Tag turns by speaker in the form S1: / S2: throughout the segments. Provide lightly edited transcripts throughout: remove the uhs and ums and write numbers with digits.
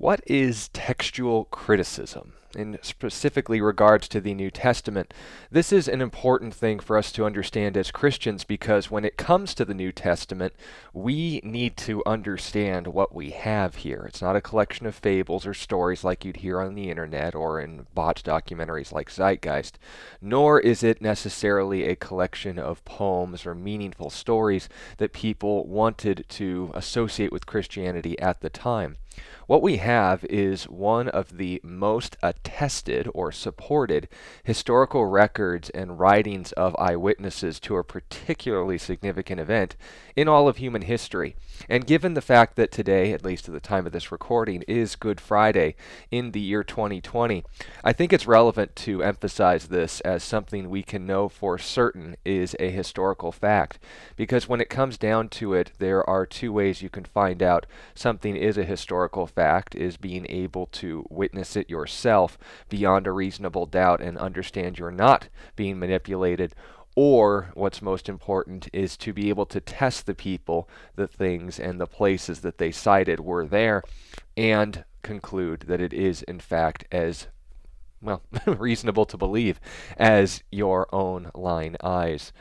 S1: What is textual criticism? In specifically regards to the New Testament, this is an important thing for us to understand as Christians because when it comes to the New Testament, we need to understand what we have here. It's not a collection of fables or stories like you'd hear on the internet or in botched documentaries like Zeitgeist, nor is it necessarily a collection of poems or meaningful stories that people wanted to associate with Christianity at the time. What we have is one of the most attested or supported historical records and writings of eyewitnesses to a particularly significant event in all of human history. And given the fact that today, at least at the time of this recording, is Good Friday in the year 2020, I think it's relevant to emphasize this as something we can know for certain is a historical fact. Because when it comes down to it, there are two ways you can find out something is a historical fact, is being able to witness it yourself beyond a reasonable doubt and understand you're not being manipulated, or what's most important is to be able to test the people, the things, and the places that they cited were there and conclude that it is in fact as well, reasonable to believe as your own lying eyes.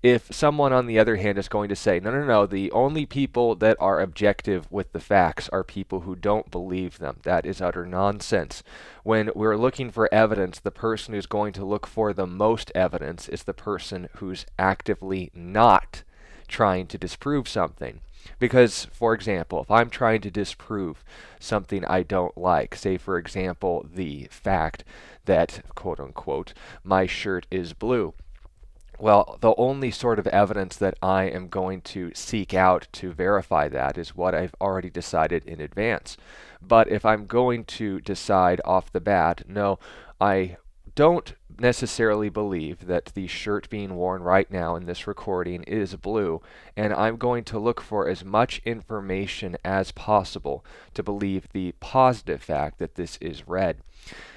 S1: If someone, on the other hand, is going to say, no, no, no, the only people that are objective with the facts are people who don't believe them, that is utter nonsense. When we're looking for evidence, the person who's going to look for the most evidence is the person who's actively not trying to disprove something. Because, for example, if I'm trying to disprove something I don't like, say, for example, the fact that, quote unquote, my shirt is blue, well, the only sort of evidence that I am going to seek out to verify that is what I've already decided in advance. But if I'm going to decide off the bat, no, I don't necessarily believe that the shirt being worn right now in this recording is blue, and I'm going to look for as much information as possible to believe the positive fact that this is red.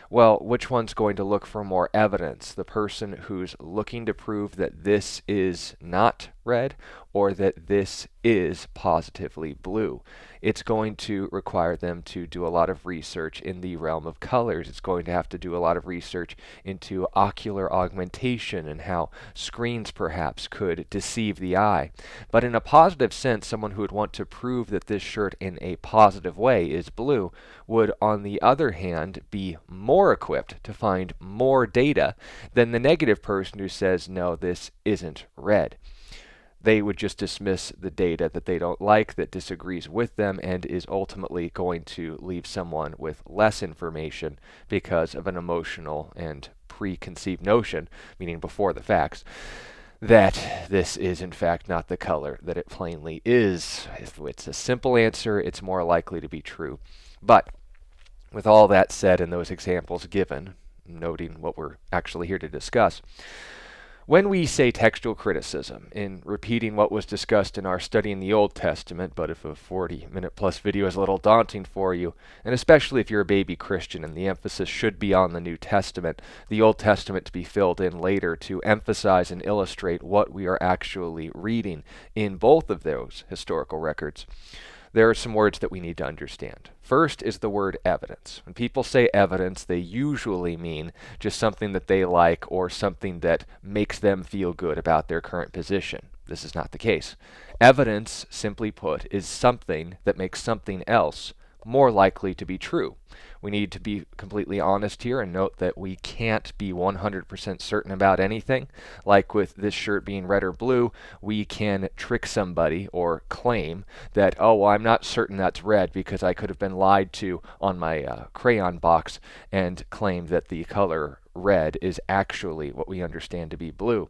S1: Well, which one's going to look for more evidence? The person who's looking to prove that this is not red or that this is positively blue. It's going to require them to do a lot of research in the realm of colors. It's going to have to do a lot of research into ocular augmentation and how screens perhaps could deceive the eye. But in a positive sense, someone who would want to prove that this shirt in a positive way is blue would, on the other hand, be more equipped to find more data than the negative person who says, no, this isn't red. They would just dismiss the data that they don't like, that disagrees with them, and is ultimately going to leave someone with less information because of an emotional and preconceived notion, meaning before the facts, that this is in fact not the color that it plainly is. If it's a simple answer, it's more likely to be true. But with all that said and those examples given, noting what we're actually here to discuss, when we say textual criticism, in repeating what was discussed in our study in the Old Testament, but if a 40-minute plus video is a little daunting for you, and especially if you're a baby Christian and the emphasis should be on the New Testament, the Old Testament to be filled in later to emphasize and illustrate what we are actually reading in both of those historical records, there are some words that we need to understand. First is the word evidence. When people say evidence, they usually mean just something that they like or something that makes them feel good about their current position. This is not the case. Evidence, simply put, is something that makes something else more likely to be true. We need to be completely honest here and note that we can't be 100% certain about anything. Like with this shirt being red or blue, we can trick somebody or claim that, oh, well, I'm not certain that's red because I could have been lied to on my crayon box, and claim that the color red is actually what we understand to be blue.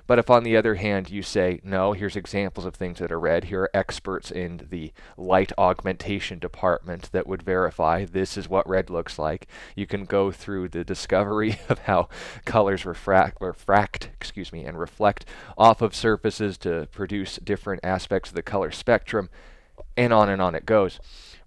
S1: But if on the other hand you say, no, here's examples of things that are red, here are experts in the light augmentation department that would verify this is what red looks like. You can go through the discovery of how colors and reflect off of surfaces to produce different aspects of the color spectrum, and on it goes.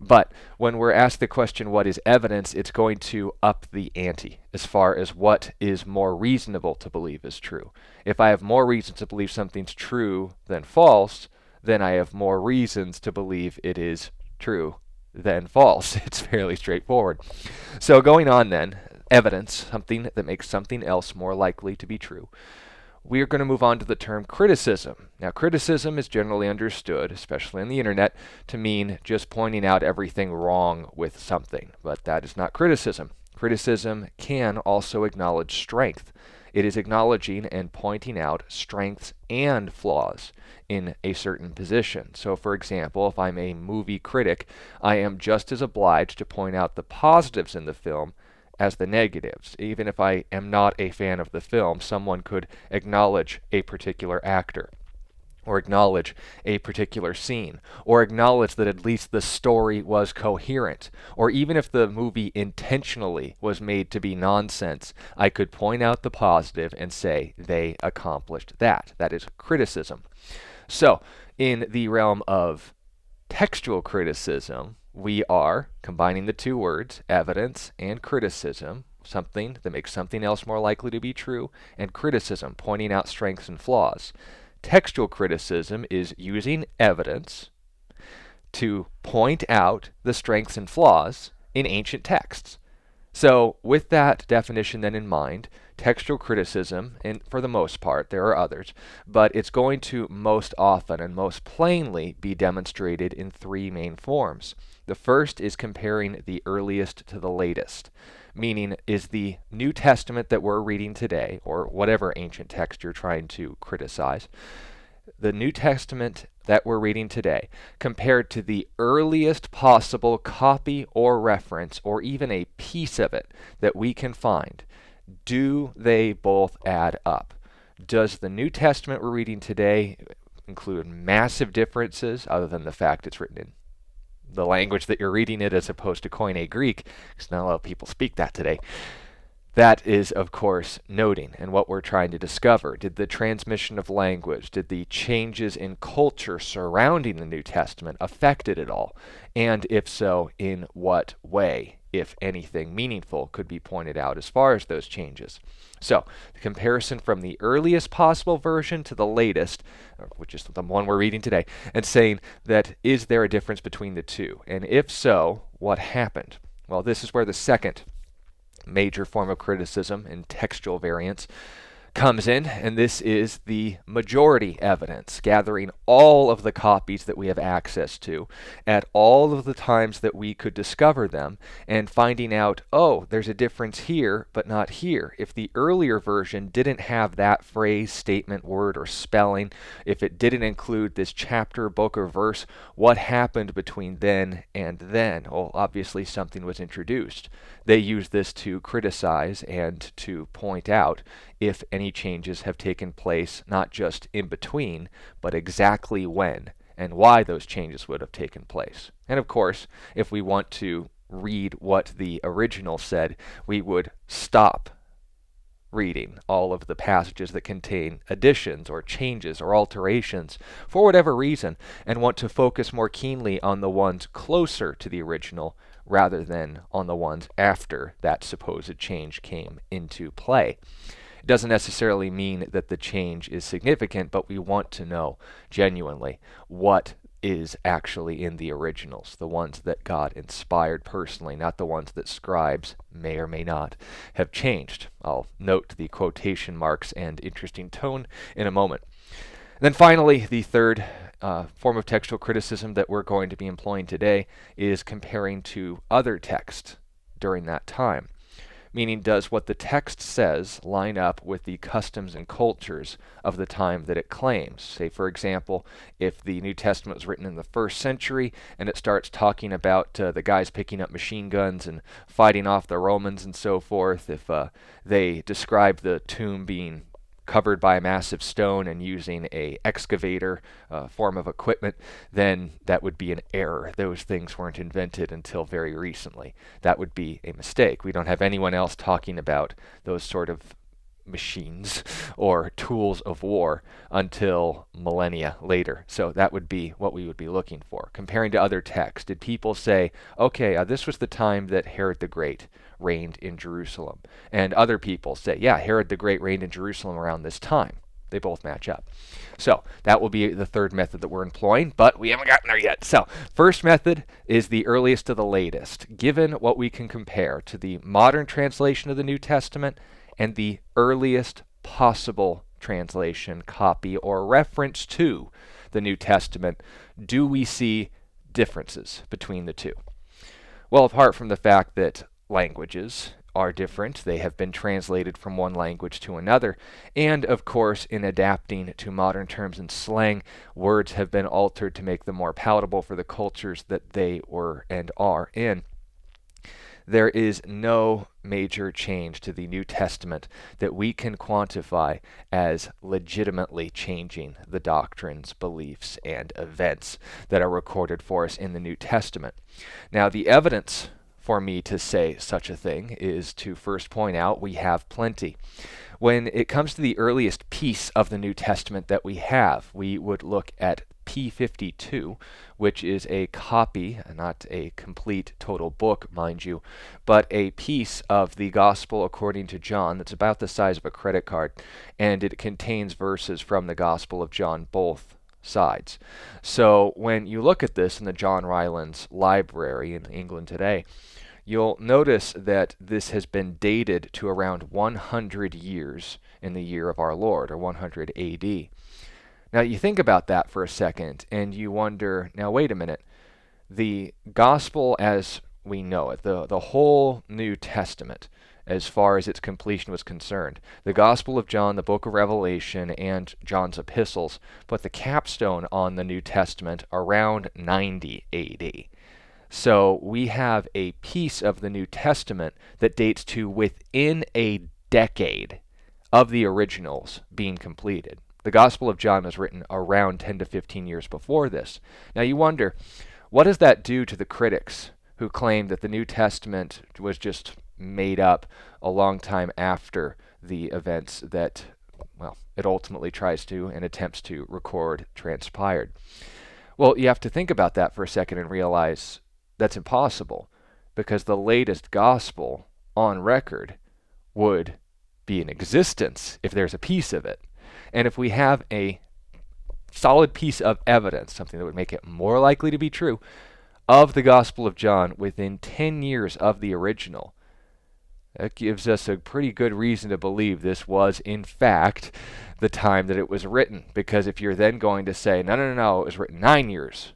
S1: But when we're asked the question, what is evidence, it's going to up the ante as far as what is more reasonable to believe is true. If I have more reasons to believe something's true than false, then I have more reasons to believe it is true than false. It's fairly straightforward. So going on then, evidence, something that makes something else more likely to be true. We are going to move on to the term criticism. Now, criticism is generally understood, especially on the internet, to mean just pointing out everything wrong with something, but that is not criticism. Criticism can also acknowledge strength. It is acknowledging and pointing out strengths and flaws in a certain position. So, for example, if I'm a movie critic, I am just as obliged to point out the positives in the film as the negatives. Even if I am not a fan of the film, someone could acknowledge a particular actor, or acknowledge a particular scene, or acknowledge that at least the story was coherent, or even if the movie intentionally was made to be nonsense, I could point out the positive and say they accomplished that. That is criticism. So, in the realm of textual criticism, we are combining the two words, evidence and criticism, something that makes something else more likely to be true, and criticism, pointing out strengths and flaws. Textual criticism is using evidence to point out the strengths and flaws in ancient texts. So, with that definition then in mind, textual criticism, and for the most part, there are others, but it's going to most often and most plainly be demonstrated in three main forms. The first is comparing the earliest to the latest, meaning is the New Testament that we're reading today, or whatever ancient text you're trying to criticize, the New Testament that we're reading today, compared to the earliest possible copy or reference, or even a piece of it that we can find, do they both add up? Does the New Testament we're reading today include massive differences, other than the fact it's written in the language that you're reading it as opposed to Koine Greek, because not a lot of people speak that today? That is, of course, noting and what we're trying to discover. Did the transmission of language, did the changes in culture surrounding the New Testament affect it at all? And if so, in what way, if anything meaningful, could be pointed out as far as those changes? So, the comparison from the earliest possible version to the latest, which is the one we're reading today, and saying that is there a difference between the two? And if so, what happened? Well, this is where the second major form of criticism in textual variants comes in, and this is the majority evidence, gathering all of the copies that we have access to at all of the times that we could discover them, and finding out, oh, there's a difference here, but not here. If the earlier version didn't have that phrase, statement, word, or spelling, if it didn't include this chapter, book, or verse, what happened between then and then? Well, obviously something was introduced. They use this to criticize and to point out if any changes have taken place, not just in between, but exactly when and why those changes would have taken place. And of course, if we want to read what the original said, we would stop reading all of the passages that contain additions or changes or alterations for whatever reason, and want to focus more keenly on the ones closer to the original rather than on the ones after that supposed change came into play. It doesn't necessarily mean that the change is significant, but we want to know genuinely what is actually in the originals, the ones that God inspired personally, not the ones that scribes may or may not have changed. I'll note the quotation marks and interesting tone in a moment. And then finally, the third form of textual criticism that we're going to be employing today is comparing to other texts during that time. Meaning, does what the text says line up with the customs and cultures of the time that it claims? Say, for example, if the New Testament was written in the 1st century and it starts talking about the guys picking up machine guns and fighting off the Romans and so forth, if they describe the tomb being covered by a massive stone and using a excavator form of equipment, then that would be an error. Those things weren't invented until very recently. That would be a mistake. We don't have anyone else talking about those sort of machines or tools of war until millennia later. So that would be what we would be looking for. Comparing to other texts, did people say, okay, this was the time that Herod the Great reigned in Jerusalem? And other people say, yeah, Herod the Great reigned in Jerusalem around this time. They both match up. So that will be the third method that we're employing, but we haven't gotten there yet. So first method is the earliest to the latest, given what we can compare to the modern translation of the New Testament and the earliest possible translation, copy, or reference to the New Testament. Do we see differences between the two? Well, apart from the fact that languages are different, they have been translated from one language to another, and of course, in adapting to modern terms and slang, words have been altered to make them more palatable for the cultures that they were and are in. There is no major change to the New Testament that we can quantify as legitimately changing the doctrines, beliefs, and events that are recorded for us in the New Testament. Now, the evidence for me to say such a thing is to first point out we have plenty. When it comes to the earliest piece of the New Testament that we have, we would look at P52, which is a copy, not a complete total book, mind you, but a piece of the Gospel according to John that's about the size of a credit card, and it contains verses from the Gospel of John, both sides. So when you look at this in the John Rylands Library in England today, you'll notice that this has been dated to around 100 years in the year of our Lord, or 100 AD. Now you think about that for a second and you wonder, now wait a minute, the gospel as we know it, the whole New Testament, as far as its completion was concerned, the Gospel of John, the book of Revelation, and John's epistles put the capstone on the New Testament around 90 AD. So we have a piece of the New Testament that dates to within a decade of the originals being completed. The Gospel of John was written around 10 to 15 years before this. Now you wonder, what does that do to the critics who claim that the New Testament was just made up a long time after the events that, well, it ultimately tries to and attempts to record transpired? Well, you have to think about that for a second and realize that's impossible, because the latest gospel on record would be in existence if there's a piece of it. And if we have a solid piece of evidence, something that would make it more likely to be true, of the Gospel of John within 10 years of the original, that gives us a pretty good reason to believe this was, in fact, the time that it was written. Because if you're then going to say, no, it was written 9 years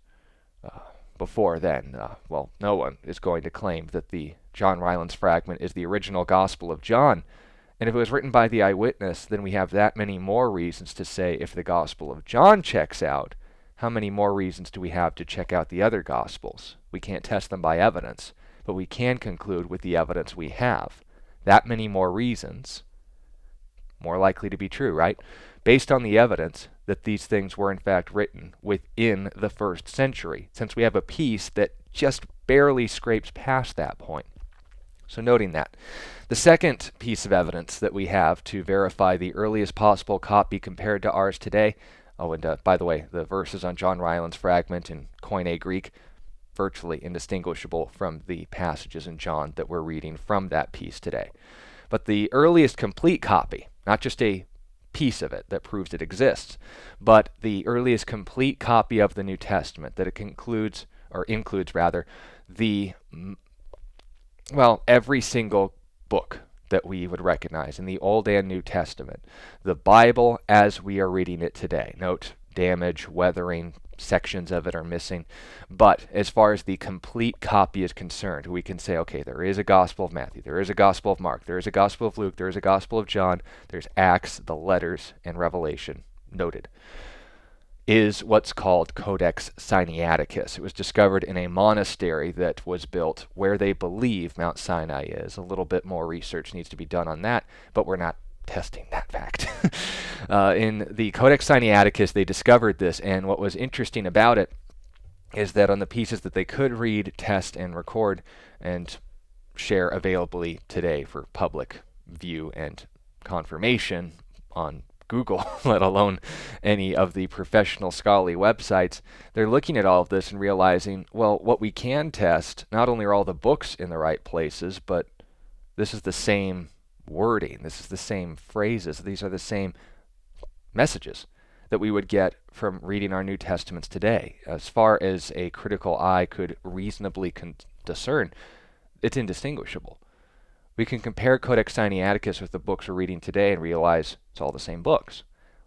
S1: before then, well, no one is going to claim that the John Rylands fragment is the original Gospel of John. And if it was written by the eyewitness, then we have that many more reasons to say if the Gospel of John checks out, how many more reasons do we have to check out the other Gospels? We can't test them by evidence, but we can conclude with the evidence we have. That many more reasons, more likely to be true, right? Based on the evidence that these things were in fact written within the first century, since we have a piece that just barely scrapes past that point. So noting that. The second piece of evidence that we have to verify the earliest possible copy compared to ours today, and by the way, the verses on John Rylands fragment in Koine Greek, virtually indistinguishable from the passages in John that we're reading from that piece today. But the earliest complete copy, not just a piece of it that proves it exists, but the earliest complete copy of the New Testament, that it includes the every single book that we would recognize in the Old and New Testament, the Bible as we are reading it today. Note, damage, weathering, sections of it are missing. But as far as the complete copy is concerned, we can say, okay, there is a Gospel of Matthew, there is a Gospel of Mark, there is a Gospel of Luke, there is a Gospel of John, there's Acts, the letters, and Revelation noted. Is what's called Codex Sinaiticus. It was discovered in a monastery that was built where they believe Mount Sinai is. A little bit more research needs to be done on that, but we're not testing that fact. In the Codex Sinaiticus, they discovered this, and what was interesting about it is that on the pieces that they could read, test, and record, and share availably today for public view and confirmation on Google, let alone any of the professional scholarly websites, they're looking at all of this and realizing, well, what we can test, not only are all the books in the right places, but this is the same wording, this is the same phrases, these are the same messages that we would get from reading our New Testaments today. As far as a critical eye could reasonably discern, it's indistinguishable. We can compare Codex Sinaiticus with the books we're reading today and realize it's all the same books.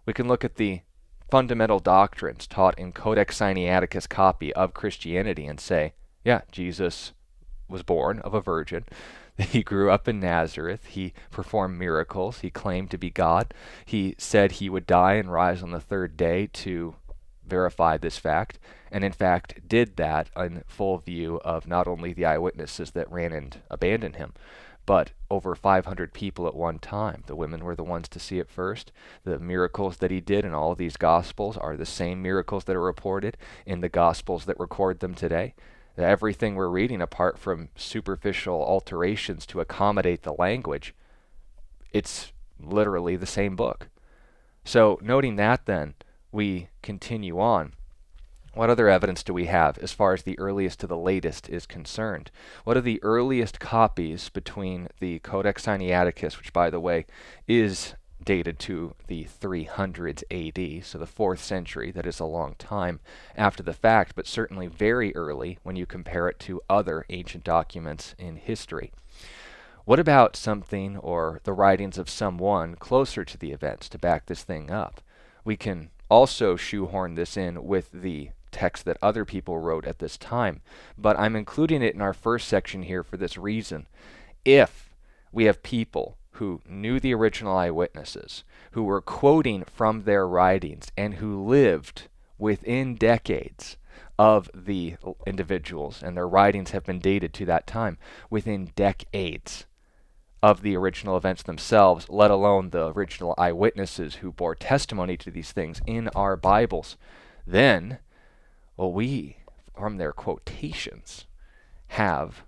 S1: We can look at the fundamental doctrines taught in Codex Sinaiticus copy of Christianity and say, yeah, Jesus was born of a virgin. He grew up in Nazareth. He performed miracles. He claimed to be God. He said he would die and rise on the third day to verify this fact, and in fact did that in full view of not only the eyewitnesses that ran and abandoned him, but over 500 people at one time. The women were the ones to see it first. The miracles that he did in all of these Gospels are the same miracles that are reported in the Gospels that record them today. Everything we're reading, apart from superficial alterations to accommodate the language, it's literally the same book. So noting that then, we continue on. What other evidence do we have as far as the earliest to the latest is concerned? What are the earliest copies between the Codex Sinaiticus, which by the way is dated to the 300s AD, so the 4th century, that is a long time after the fact, but certainly very early when you compare it to other ancient documents in history. What about something or the writings of someone closer to the events to back this thing up? We can also shoehorn this in with the text that other people wrote at this time, but I'm including it in our first section here for this reason. If we have people who knew the original eyewitnesses, who were quoting from their writings, and who lived within decades of the individuals, and their writings have been dated to that time, within decades of the original events themselves, let alone the original eyewitnesses who bore testimony to these things in our Bibles, then, well, we, from their quotations, have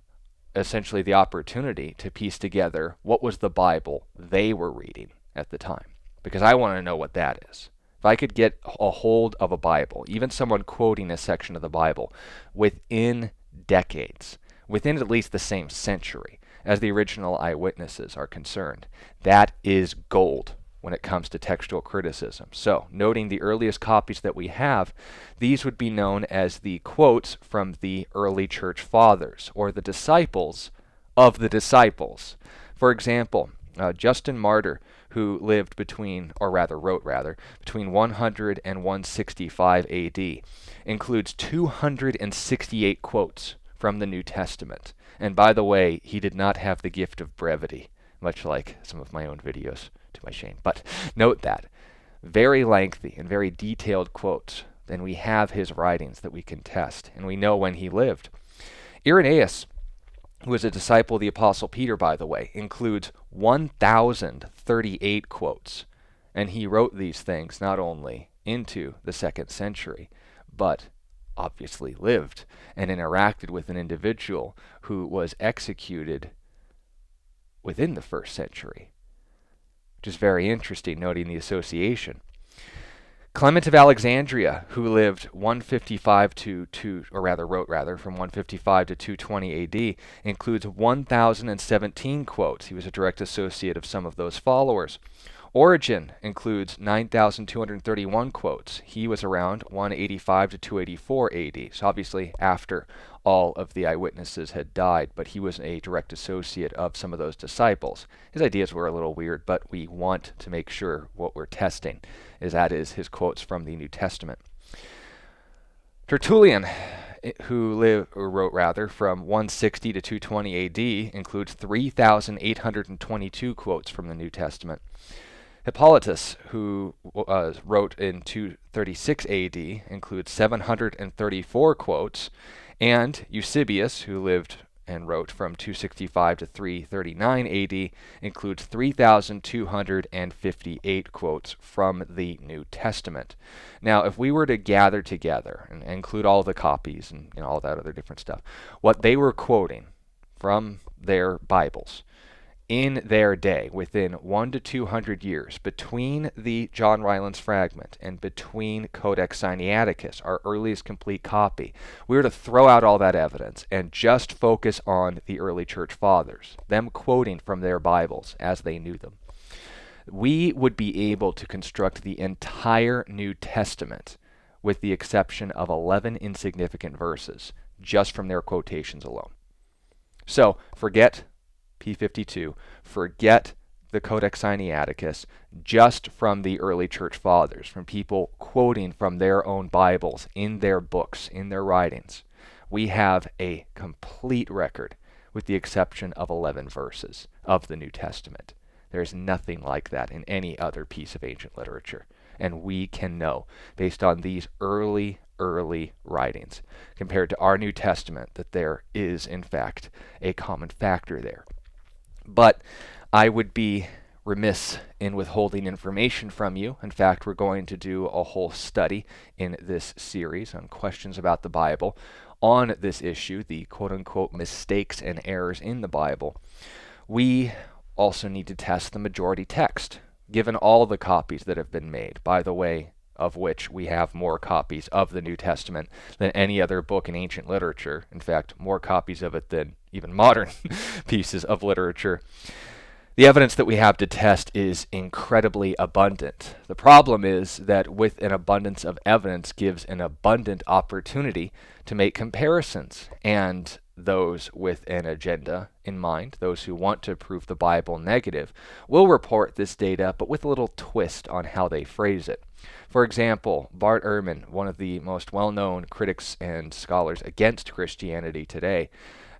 S1: essentially the opportunity to piece together what was the Bible they were reading at the time. Because I want to know what that is. If I could get a hold of a Bible, even someone quoting a section of the Bible, within decades, within at least the same century as the original eyewitnesses are concerned, that is gold when it comes to textual criticism. So, noting the earliest copies that we have, these would be known as the quotes from the early church fathers, or the disciples of the disciples. For example, Justin Martyr, who lived between, or rather wrote rather, between 100 and 165 AD, includes 268 quotes from the New Testament. And by the way, he did not have the gift of brevity, much like some of my own videos, to my shame. But note that. Very lengthy and very detailed quotes. Then we have his writings that we can test, and we know when he lived. Irenaeus, who was a disciple of the Apostle Peter, by the way, includes 1,038 quotes. And he wrote these things not only into the 2nd century, but obviously lived and interacted with an individual who was executed within the 1st century. Which is very interesting, noting the association. Clement of Alexandria, who lived 155 to wrote from 155 to 220 AD, includes 1,017 quotes. He was a direct associate of some of those followers. Origen includes 9,231 quotes. He was around 185 to 284 AD, so obviously after all of the eyewitnesses had died, but he was a direct associate of some of those disciples. His ideas were a little weird, but we want to make sure what we're testing is his quotes from the New Testament. Tertullian, who wrote from 160 to 220 AD, includes 3,822 quotes from the New Testament. Hippolytus, who wrote in 236 AD, includes 734 quotes, and Eusebius, who lived and wrote from 265 to 339 AD, includes 3,258 quotes from the New Testament. Now, if we were to gather together and include all the copies and all that other different stuff, what they were quoting from their Bibles in their day, within 100 to 200 years, between the John Rylands fragment and between Codex Sinaiticus, our earliest complete copy, we were to throw out all that evidence and just focus on the early church fathers, them quoting from their Bibles as they knew them. we would be able to construct the entire New Testament with the exception of 11 insignificant verses, just from their quotations alone. So, forget P52, forget the Codex Sinaiticus, just from the early church fathers, from people quoting from their own Bibles, in their books, in their writings. We have a complete record, with the exception of 11 verses of the New Testament. There's nothing like that in any other piece of ancient literature. And we can know, based on these early writings, compared to our New Testament, that there is, in fact, a common factor there. But I would be remiss in withholding information from you. In fact, we're going to do a whole study in this series on questions about the Bible on this issue, the quote-unquote mistakes and errors in the Bible. We also need to test the majority text, given all the copies that have been made, by the way, of which we have more copies of the New Testament than any other book in ancient literature. In fact, more copies of it than even modern pieces of literature. The evidence that we have to test is incredibly abundant. The problem is that with an abundance of evidence gives an abundant opportunity to make comparisons, and those with an agenda in mind, those who want to prove the Bible negative, will report this data, but with a little twist on how they phrase it. For example, Bart Ehrman, one of the most well-known critics and scholars against Christianity today,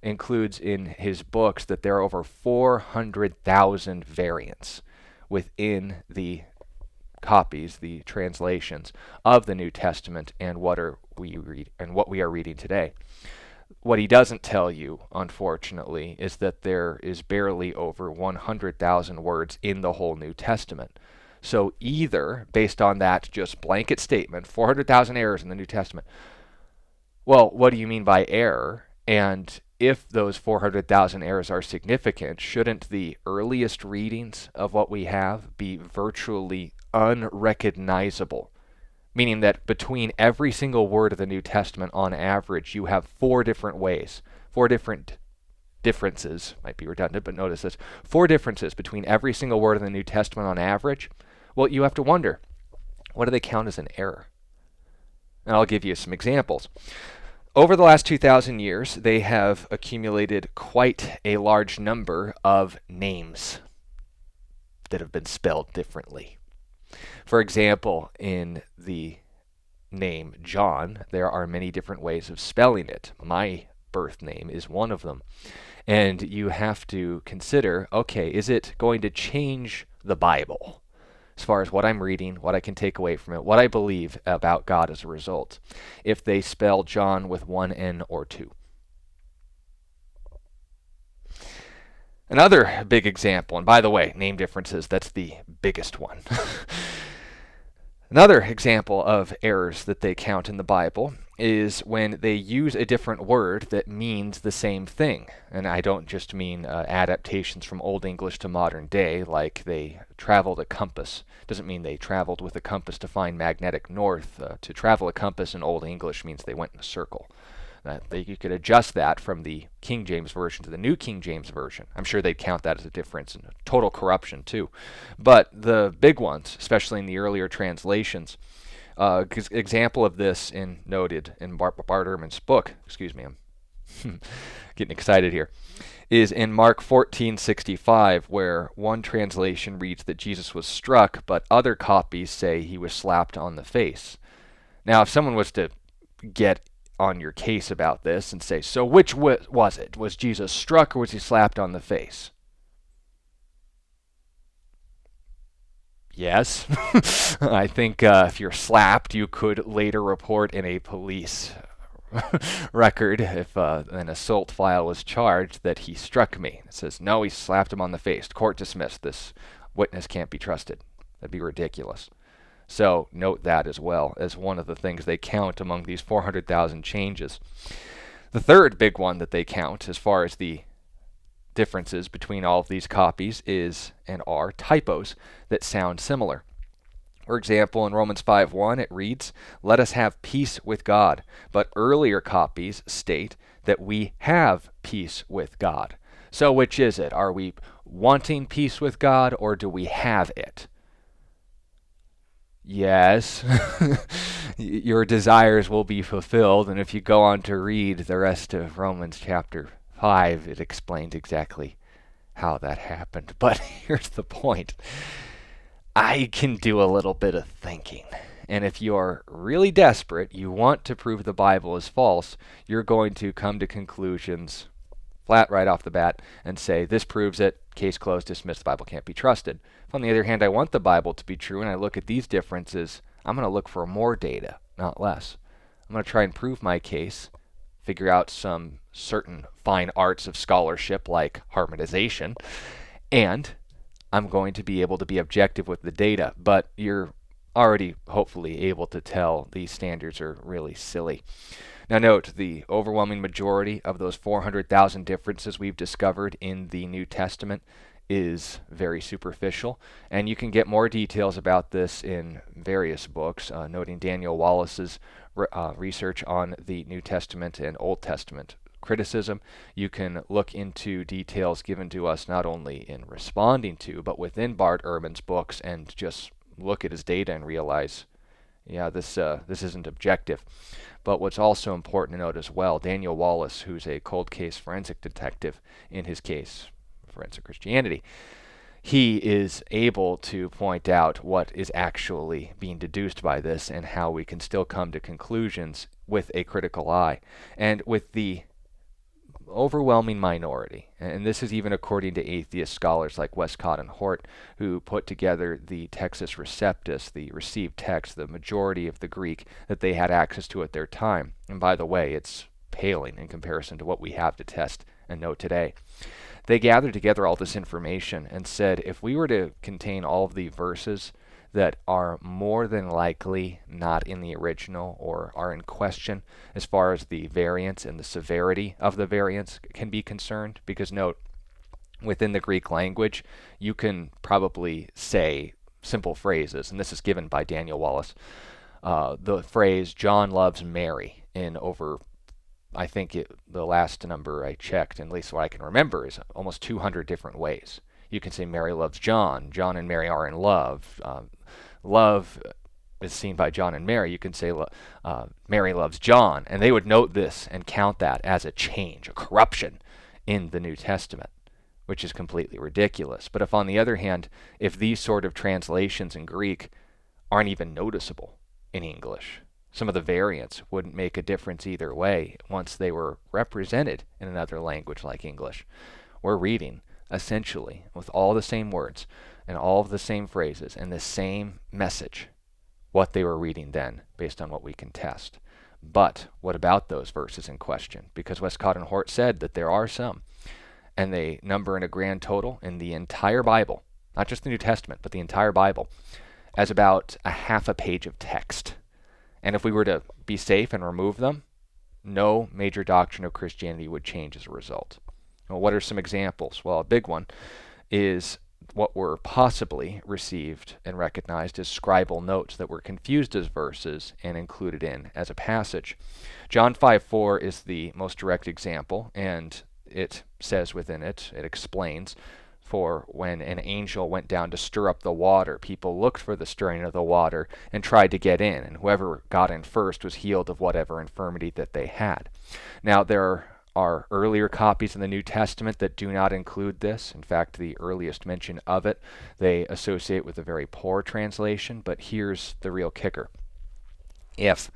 S1: includes in his books that there are over 400,000 variants within the copies, the translations of the New Testament and what we are reading today. What he doesn't tell you, unfortunately, is that there is barely over 100,000 words in the whole New Testament. So either, based on that just blanket statement, 400,000 errors in the New Testament, well, what do you mean by error? And if those 400,000 errors are significant, shouldn't the earliest readings of what we have be virtually unrecognizable? Meaning that between every single word of the New Testament, on average, you have 4 different ways, 4 different differences, might be redundant, but notice this, 4 differences between every single word of the New Testament on average. Well, you have to wonder, what do they count as an error? And I'll give you some examples. Over the last 2,000 years, they have accumulated quite a large number of names that have been spelled differently. For example, in the name John, there are many different ways of spelling it. My birth name is one of them. And you have to consider, okay, is it going to change the Bible as far as what I'm reading, what I can take away from it, what I believe about God as a result, if they spell John with 1 N or 2? Another big example, and by the way, name differences, that's the biggest one. Another example of errors that they count in the Bible is when they use a different word that means the same thing. And I don't just mean adaptations from Old English to modern day, like they traveled a compass. Doesn't mean they traveled with a compass to find magnetic north. To travel a compass in Old English means they went in a circle. You could adjust that from the King James Version to the New King James Version. I'm sure they'd count that as a difference in total corruption too. But the big ones, especially in the earlier translations, example of this noted in Bart Ehrman's book, excuse me, I'm getting excited here, is in Mark 14:65, where one translation reads that Jesus was struck, but other copies say he was slapped on the face. Now, if someone was to get on your case about this and say, so which was it? Was Jesus struck or was he slapped on the face? Yes. I think if you're slapped, you could later report in a police record, if an assault file was charged, that he struck me. It says, no, he slapped him on the face. Court dismissed. This witness can't be trusted. That'd be ridiculous. So note that as well as one of the things they count among these 400,000 changes. The third big one that they count as far as the differences between all of these copies is and are typos that sound similar. For example, in Romans 5:1 it reads, let us have peace with God. But earlier copies state that we have peace with God. So which is it? Are we wanting peace with God, or do we have it? Yes, your desires will be fulfilled. And if you go on to read the rest of Romans chapter 5, it explains exactly how that happened. But here's the point. I can do a little bit of thinking. And if you're really desperate, you want to prove the Bible is false, you're going to come to conclusions flat right off the bat and say, this proves it, case closed, dismissed, the Bible can't be trusted. If on the other hand, I want the Bible to be true and I look at these differences, I'm going to look for more data, not less. I'm going to try and prove my case, figure out some certain fine arts of scholarship like harmonization, and I'm going to be able to be objective with the data. But you're already hopefully able to tell these standards are really silly. Now note, the overwhelming majority of those 400,000 differences we've discovered in the New Testament is very superficial, and you can get more details about this in various books, noting Daniel Wallace's research on the New Testament and Old Testament criticism. You can look into details given to us not only in responding to, but within Bart Ehrman's books, and just look at his data and realize, yeah, this isn't objective. But what's also important to note as well, Daniel Wallace, who's a cold case forensic detective in his case, Forensic Christianity, he is able to point out what is actually being deduced by this and how we can still come to conclusions with a critical eye. And with the overwhelming minority, and this is even according to atheist scholars like Westcott and Hort, who put together the Textus Receptus, the received text, the majority of the Greek that they had access to at their time. And by the way, it's paling in comparison to what we have to test and know today. They gathered together all this information and said, if we were to contain all of the verses that are more than likely not in the original or are in question as far as the variance and the severity of the variance can be concerned, because note, within the Greek language, you can probably say simple phrases, and this is given by Daniel Wallace. The phrase, John loves Mary, in over, I think the last number I checked, at least what I can remember, is almost 200 different ways. You can say Mary loves John. John and Mary are in love. Love is seen by John and Mary. You can say Mary loves John. And they would note this and count that as a change, a corruption in the New Testament, which is completely ridiculous. But if on the other hand, if these sort of translations in Greek aren't even noticeable in English, some of the variants wouldn't make a difference either way once they were represented in another language like English. We're reading essentially with all the same words and all of the same phrases and the same message, what they were reading then based on what we can test. But what about those verses in question? Because Westcott and Hort said that there are some, and they number in a grand total in the entire Bible, not just the New Testament, but the entire Bible, as about a half a page of text. And if we were to be safe and remove them, no major doctrine of Christianity would change as a result. Well, what are some examples? Well, a big one is what were possibly received and recognized as scribal notes that were confused as verses and included in as a passage. John 5:4 is the most direct example, and it says within it, it explains, for when an angel went down to stir up the water, people looked for the stirring of the water and tried to get in, and whoever got in first was healed of whatever infirmity that they had. Now, there are earlier copies in the New Testament that do not include this. In fact, the earliest mention of it they associate with a very poor translation, but here's the real kicker. If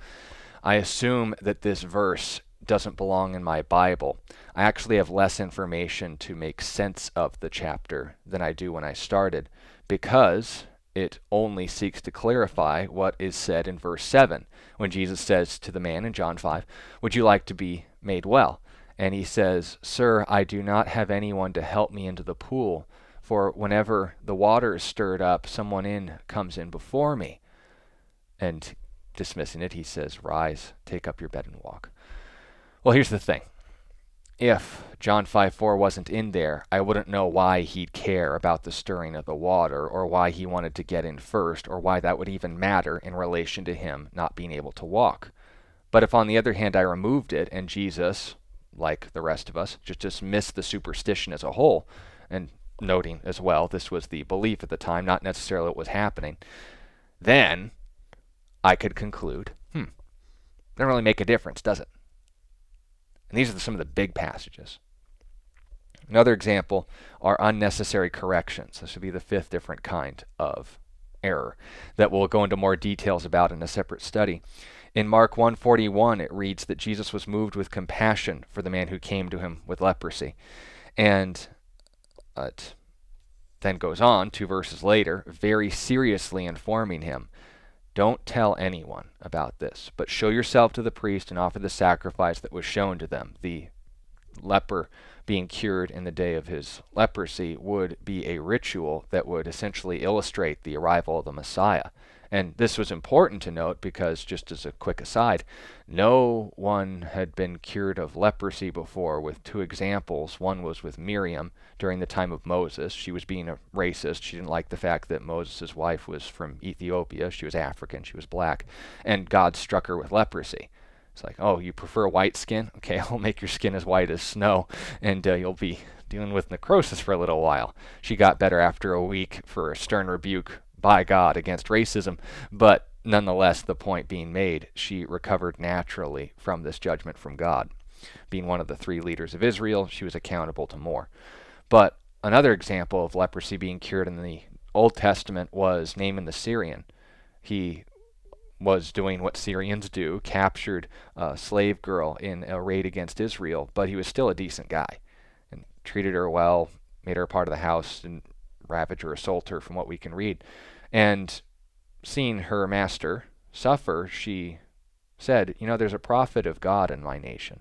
S1: I assume that this verse doesn't belong in my Bible, I actually have less information to make sense of the chapter than I do when I started, because it only seeks to clarify what is said in verse 7, when Jesus says to the man in John 5, "Would you like to be made well?" And he says, "Sir, I do not have anyone to help me into the pool, for whenever the water is stirred up, someone comes in before me." And dismissing it, he says, "Rise, take up your bed and walk." Well, here's the thing. If John 5:4 wasn't in there, I wouldn't know why he'd care about the stirring of the water, or why he wanted to get in first, or why that would even matter in relation to him not being able to walk. But if on the other hand I removed it and Jesus, like the rest of us, just dismiss the superstition as a whole, and noting as well this was the belief at the time, not necessarily what was happening, then I could conclude, doesn't really make a difference, does it? And these are some of the big passages. Another example are unnecessary corrections. This would be the fifth different kind of error that we'll go into more details about in a separate study. In Mark 1:41, it reads that Jesus was moved with compassion for the man who came to him with leprosy. And it then goes on, 2 verses later, very seriously informing him, don't tell anyone about this, but show yourself to the priest and offer the sacrifice that was shown to them. The leper being cured in the day of his leprosy would be a ritual that would essentially illustrate the arrival of the Messiah. And this was important to note because, just as a quick aside, no one had been cured of leprosy before, with 2 examples. One was with Miriam during the time of Moses. She was being a racist. She didn't like the fact that Moses' wife was from Ethiopia. She was African. She was black. And God struck her with leprosy. It's like, oh, you prefer white skin? Okay, I'll make your skin as white as snow, and you'll be dealing with necrosis for a little while. She got better after a week for a stern rebuke by God against racism, but nonetheless, the point being made, she recovered naturally from this judgment from God. Being one of the 3 leaders of Israel, she was accountable to more. But another example of leprosy being cured in the Old Testament was Naaman the Syrian. He was doing what Syrians do, captured a slave girl in a raid against Israel, but he was still a decent guy and treated her well, made her a part of the house, and ravage or assault her from what we can read. And seeing her master suffer, she said, there's a prophet of God in my nation.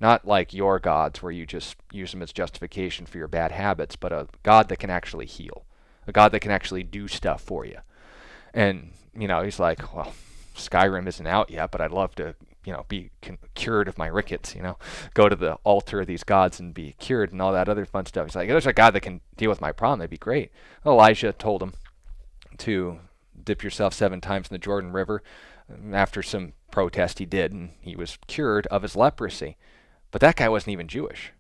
S1: Not like your gods where you just use them as justification for your bad habits, but a God that can actually heal. A God that can actually do stuff for you. And, he's like, well, Skyrim isn't out yet, but I'd love to, be cured of my rickets, go to the altar of these gods and be cured and all that other fun stuff. He's like, there's a God that can deal with my problem. That'd be great. Elijah told him to dip yourself 7 times in the Jordan River. After some protest, he did, and he was cured of his leprosy. But that guy wasn't even Jewish.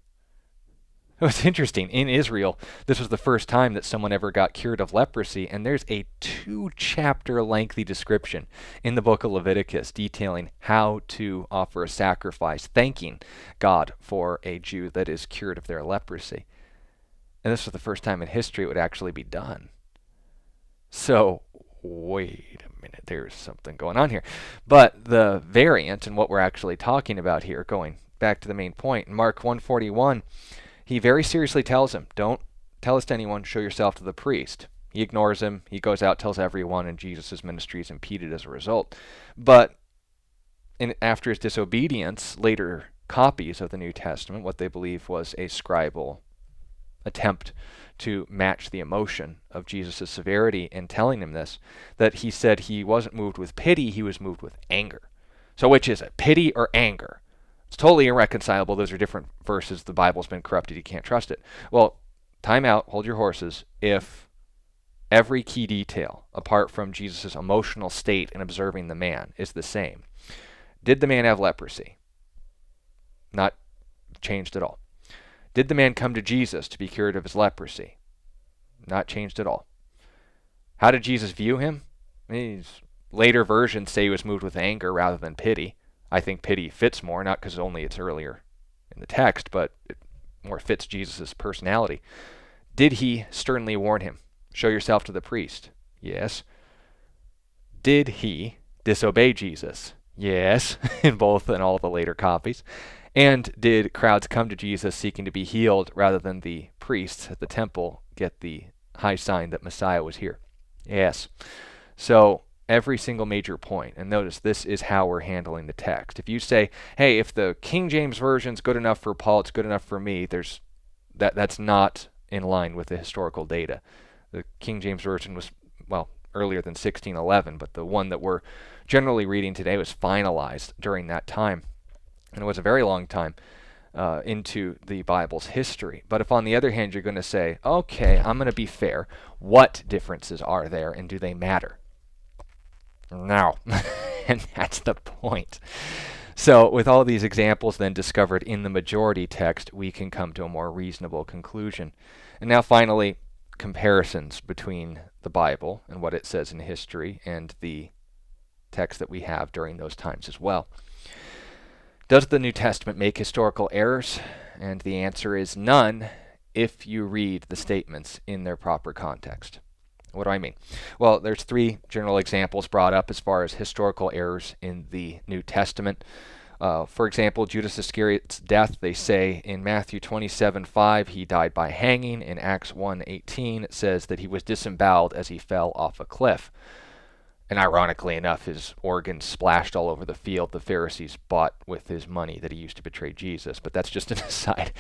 S1: It was interesting. In Israel, this was the first time that someone ever got cured of leprosy, and there's a 2-chapter lengthy description in the book of Leviticus detailing how to offer a sacrifice, thanking God for a Jew that is cured of their leprosy. And this was the first time in history it would actually be done. So, wait a minute, there's something going on here. But the variant and what we're actually talking about here, going back to the main point, in Mark 1:41, he very seriously tells him, don't tell this to anyone, show yourself to the priest. He ignores him, he goes out, tells everyone, and Jesus' ministry is impeded as a result. But after his disobedience, later copies of the New Testament, what they believe was a scribal attempt to match the emotion of Jesus' severity in telling him this, that he said he wasn't moved with pity, he was moved with anger. So which is it, pity or anger? It's totally irreconcilable. Those are different verses. The Bible's been corrupted. You can't trust it. Well, time out. Hold your horses. If every key detail, apart from Jesus' emotional state in observing the man, is the same, did the man have leprosy? Not changed at all. Did the man come to Jesus to be cured of his leprosy? Not changed at all. How did Jesus view him? These later versions say he was moved with anger rather than pity. I think pity fits more, not because only it's earlier in the text, but it more fits Jesus' personality. Did he sternly warn him? Show yourself to the priest. Yes. Did he disobey Jesus? Yes, in both and all the later copies. And did crowds come to Jesus seeking to be healed rather than the priests at the temple get the high sign that Messiah was here? Yes. So every single major point, and notice this is how we're handling the text. If you say, hey, if the King James Version's good enough for Paul, it's good enough for me, that's not in line with the historical data. The King James Version was, earlier than 1611, but the one that we're generally reading today was finalized during that time. And it was a very long time into the Bible's history. But if on the other hand you're going to say, okay, I'm going to be fair, what differences are there and do they matter? No. And that's the point. So with all these examples then discovered in the majority text, we can come to a more reasonable conclusion. And now finally, comparisons between the Bible and what it says in history and the text that we have during those times as well. Does the New Testament make historical errors? And the answer is none if you read the statements in their proper context. What do I mean? Well, there's three general examples brought up as far as historical errors in the New Testament. For example, Judas Iscariot's death, they say in Matthew 27:5 he died by hanging. In Acts 1:18 it says that he was disemboweled as he fell off a cliff. And ironically enough, his organs splashed all over the field the Pharisees bought with his money that he used to betray Jesus. But that's just an aside.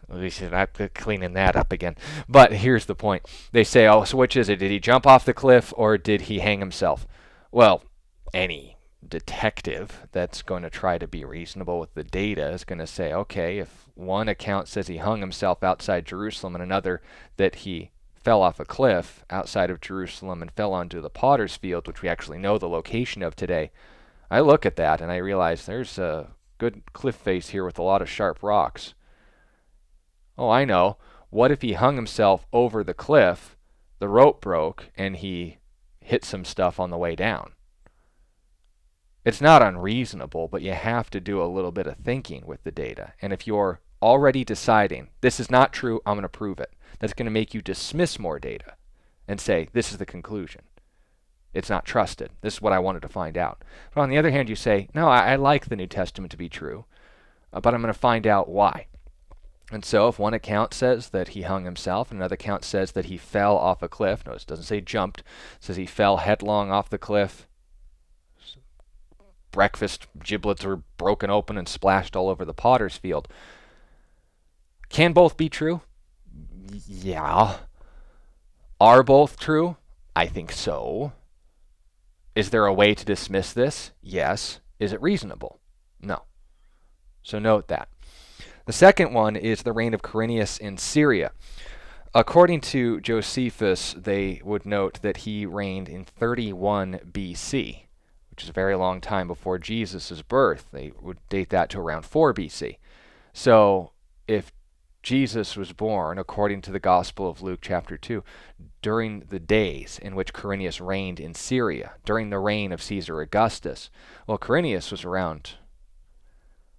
S1: We should not be cleaning that up again. But here's the point. They say, oh, so which is it? Did he jump off the cliff or did he hang himself? Well, any detective that's going to try to be reasonable with the data is going to say, okay, if one account says he hung himself outside Jerusalem and another that he fell off a cliff outside of Jerusalem and fell onto the potter's field, which we actually know the location of today, I look at that and I realize there's a good cliff face here with a lot of sharp rocks. Oh, I know. What if he hung himself over the cliff, the rope broke, and he hit some stuff on the way down? It's not unreasonable, but you have to do a little bit of thinking with the data. And if you're already deciding, this is not true, I'm going to prove it, that's going to make you dismiss more data and say, this is the conclusion. It's not trusted. This is what I wanted to find out. But on the other hand, you say, no, I like the New Testament to be true, but I'm going to find out why. And so if one account says that he hung himself, and another account says that he fell off a cliff, notice it doesn't say jumped, it says he fell headlong off the cliff, breakfast giblets were broken open and splashed all over the potter's field. Can both be true? Yeah. Are both true? I think so. Is there a way to dismiss this? Yes. Is it reasonable? No. So note that. The second one is the reign of Quirinius in Syria. According to Josephus, they would note that he reigned in 31 BC, which is a very long time before Jesus' birth. They would date that to around 4 BC. So if Jesus was born, according to the Gospel of Luke chapter 2, during the days in which Quirinius reigned in Syria, during the reign of Caesar Augustus, well, Quirinius was around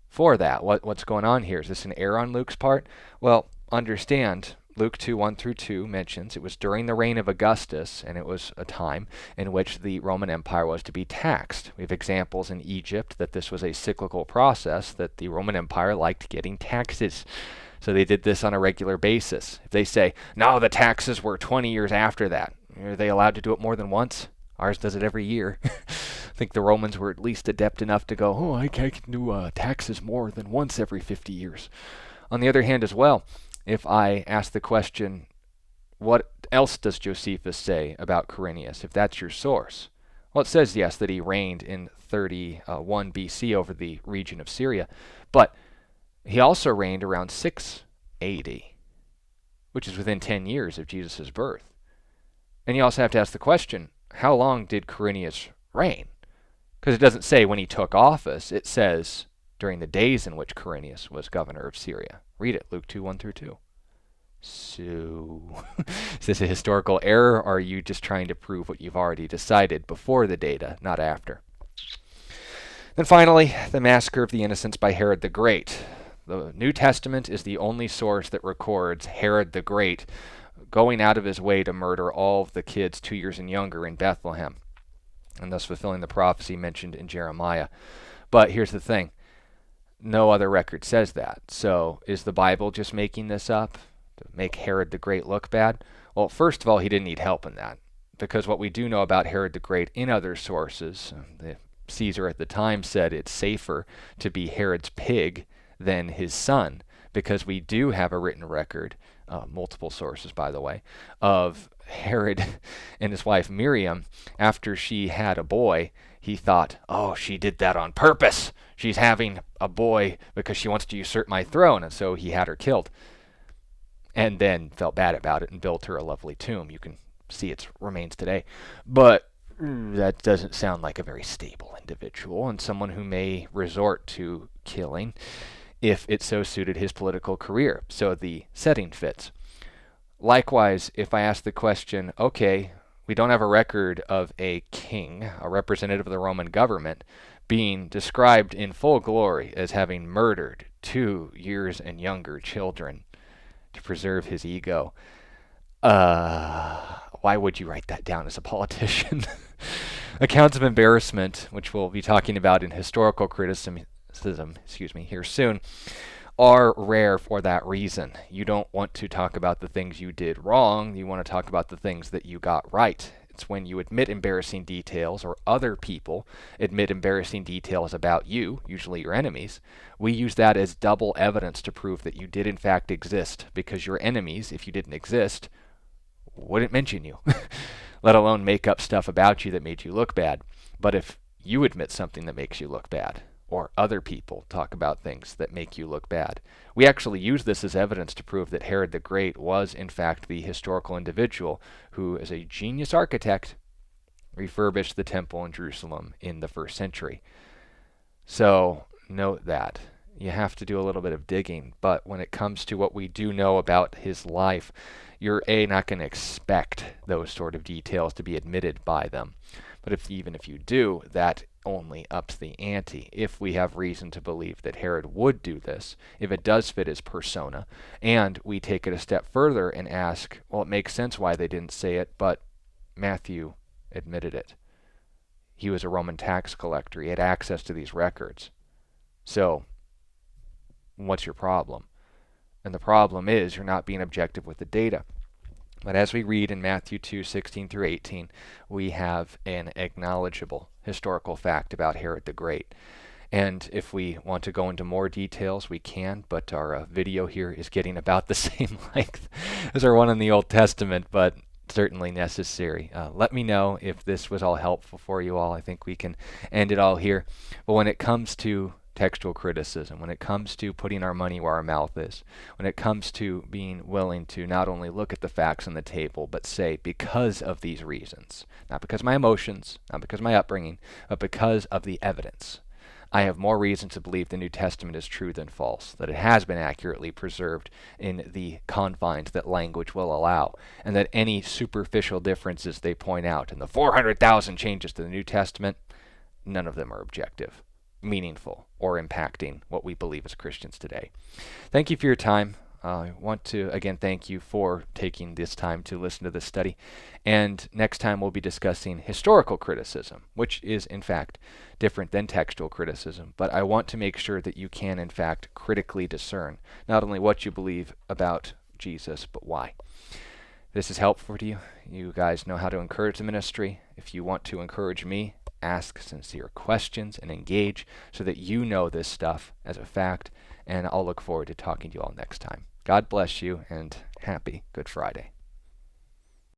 S1: for that. What's going on here? Is this an error on Luke's part? Well, understand, Luke 2:1-2 mentions it was during the reign of Augustus, and it was a time in which the Roman Empire was to be taxed. We have examples in Egypt that this was a cyclical process, that the Roman Empire liked getting taxes. So they did this on a regular basis. If they say, no, the taxes were 20 years after that, are they allowed to do it more than once? Ours does it every year. I think the Romans were at least adept enough to go, I can do taxes more than once every 50 years. On the other hand as well, if I ask the question, what else does Josephus say about Quirinius, if that's your source? Well, it says, yes, that he reigned in 31 BC over the region of Syria, but he also reigned around 6 AD, which is within 10 years of Jesus' birth. And you also have to ask the question, how long did Quirinius reign? Because it doesn't say when he took office. It says during the days in which Quirinius was governor of Syria. Read it, Luke 2:1-2. So, is this a historical error, or are you just trying to prove what you've already decided before the data, not after? Then finally, the massacre of the innocents by Herod the Great. The New Testament is the only source that records Herod the Great going out of his way to murder all of the kids 2 years and younger in Bethlehem, and thus fulfilling the prophecy mentioned in Jeremiah. But here's the thing. No other record says that. So is the Bible just making this up to make Herod the Great look bad? Well, first of all, he didn't need help in that, because what we do know about Herod the Great in other sources, the Caesar at the time said it's safer to be Herod's pig than his son, because we do have a written record, multiple sources by the way, of Herod and his wife Miriam. After she had a boy, he thought, oh, she did that on purpose. She's having a boy because she wants to usurp my throne, and so he had her killed. And then felt bad about it and built her a lovely tomb. You can see its remains today. But That doesn't sound like a very stable individual and someone who may resort to killing if it so suited his political career. So the setting fits. Likewise, if I ask the question, okay, we don't have a record of a king, a representative of the Roman government, being described in full glory as having murdered 2 years and younger children to preserve his ego. Why would you write that down as a politician? Accounts of embarrassment, which we'll be talking about in historical criticism, here soon, are rare for that reason. You don't want to talk about the things you did wrong. You want to talk about the things that you got right. It's when you admit embarrassing details or other people admit embarrassing details about you, usually your enemies. We use that as double evidence to prove that you did in fact exist, because your enemies, if you didn't exist, wouldn't mention you, let alone make up stuff about you that made you look bad. But if you admit something that makes you look bad, or other people talk about things that make you look bad, we actually use this as evidence to prove that Herod the Great was in fact the historical individual who, as a genius architect, refurbished the temple in Jerusalem in the 1st century. So note that. You have to do a little bit of digging, but when it comes to what we do know about his life, you're not going to expect those sort of details to be admitted by them. But even if you do, that only ups the ante. If we have reason to believe that Herod would do this, if it does fit his persona, and we take it a step further and ask, well, it makes sense why they didn't say it, but Matthew admitted it. He was a Roman tax collector. He had access to these records. So, what's your problem? And the problem is you're not being objective with the data. But as we read in Matthew 2:16 through 18, we have an acknowledgeable historical fact about Herod the Great. And if we want to go into more details, we can, but our video here is getting about the same length as our one in the Old Testament, but certainly necessary. Let me know if this was all helpful for you all. I think we can end it all here. But when it comes to textual criticism, when it comes to putting our money where our mouth is, when it comes to being willing to not only look at the facts on the table, but say, because of these reasons, not because of my emotions, not because of my upbringing, but because of the evidence, I have more reason to believe the New Testament is true than false, that it has been accurately preserved in the confines that language will allow, and that any superficial differences they point out in the 400,000 changes to the New Testament, none of them are objective, meaningful, or impacting what we believe as Christians today. Thank you for your time. I want to again thank you for taking this time to listen to this study. And next time we'll be discussing historical criticism, which is in fact different than textual criticism. But I want to make sure that you can in fact critically discern not only what you believe about Jesus, but why. This is helpful to you. You guys know how to encourage the ministry. If you want to encourage me, ask sincere questions and engage so that you know this stuff as a fact. And I'll look forward to talking to you all next time. God bless you, and happy Good Friday.